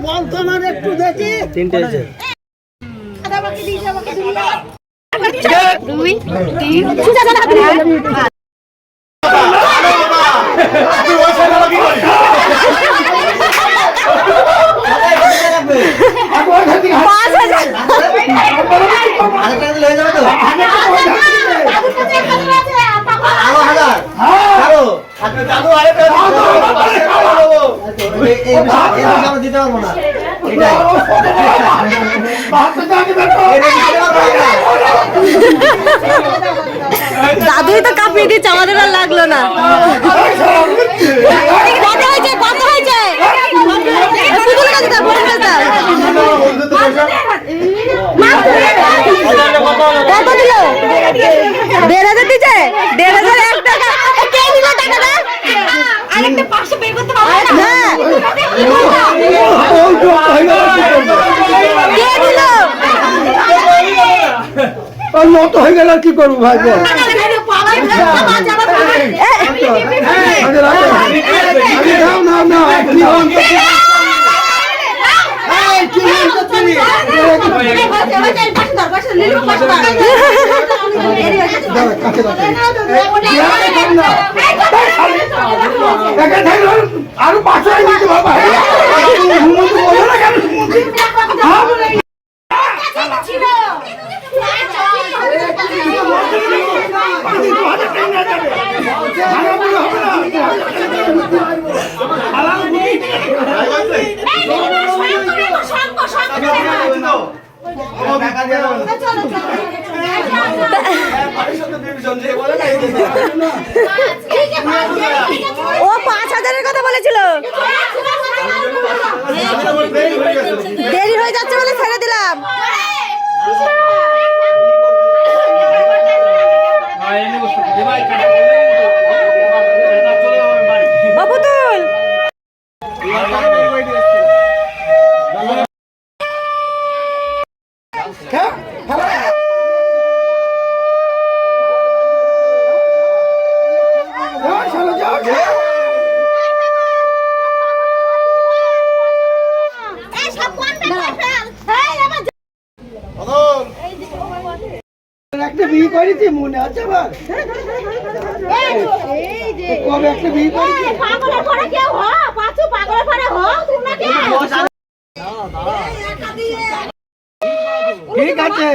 বলতো না একটু দেখি তিনটে আছে দুই তিন দিতে পারবো না দাদুই তো কাঁপিয়ে দিচ্ছে আমাদের আর লাগলো না কত হয়েছে কত হয়েছে কত দিল 1500 দিচ্ছে 1500 1 টাকা কে দিল টাকাটা আরেকটা 500 পে করতে পারবে না কে দিল আর নত হয়ে গেল কি করব ভাই আরো 500 দিতে বাবা ও 5000-এর কথা বলেছিল দেরি হয়ে যাচ্ছে বলে ছেড়ে দিলাম বাবুতুল একটা বিয়ে করেছি মনে আছে আবার কবে একটা বিয়ে করেছি পাগলের পরে কেউ হ পাঁচু পাগলের পরে হ তোমরা কে ঠিক আছে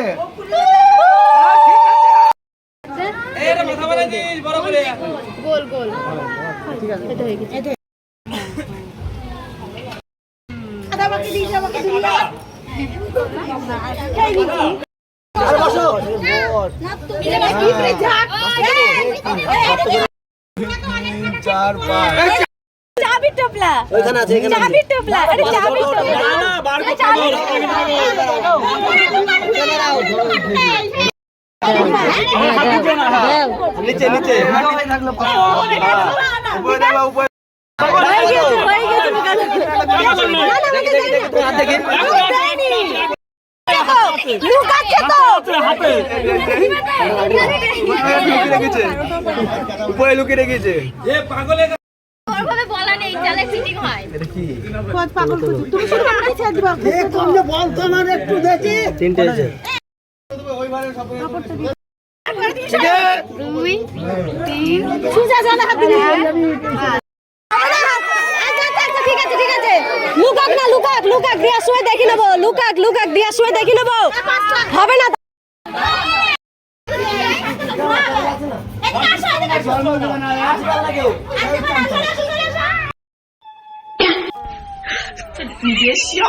এর মাথা বলে দিস বড় করে গোল গোল ঠিক আছে এটা হয়ে গেছে আদা বাকি দিস আমাকে দিলা আর বসো না তুমি না কি করে ঝাক 4 5 চাবি টপলা ওখানে আছে এখানে চাবি টপলা আরে চাবি টপলা না বার করো নিচে নিচে থাকলো উপরে দেবা উপরে হয়ে গেছে দেখি লুকাচ্ছে তো হাতে উপরে লুকিয়ে রেখেছে এ পাগলে ওরভাবে বলা নেই চালে চিটিং হয় এটা কি কত পাগল করছিস তুমি শুধু আমাকে ছেড়ে দিবা এ তুমি যে বলতো না একটু দেখি তিনটে আছে ওই বারে সাপোর্টটা দি 2 3 সুজা জানা হাত দিবি ঠিক আছে লুকাক দিয়া শুয়ে দেখি নেব লুকাক দিয়া শুয়ে দেখি নেব হবে না别笑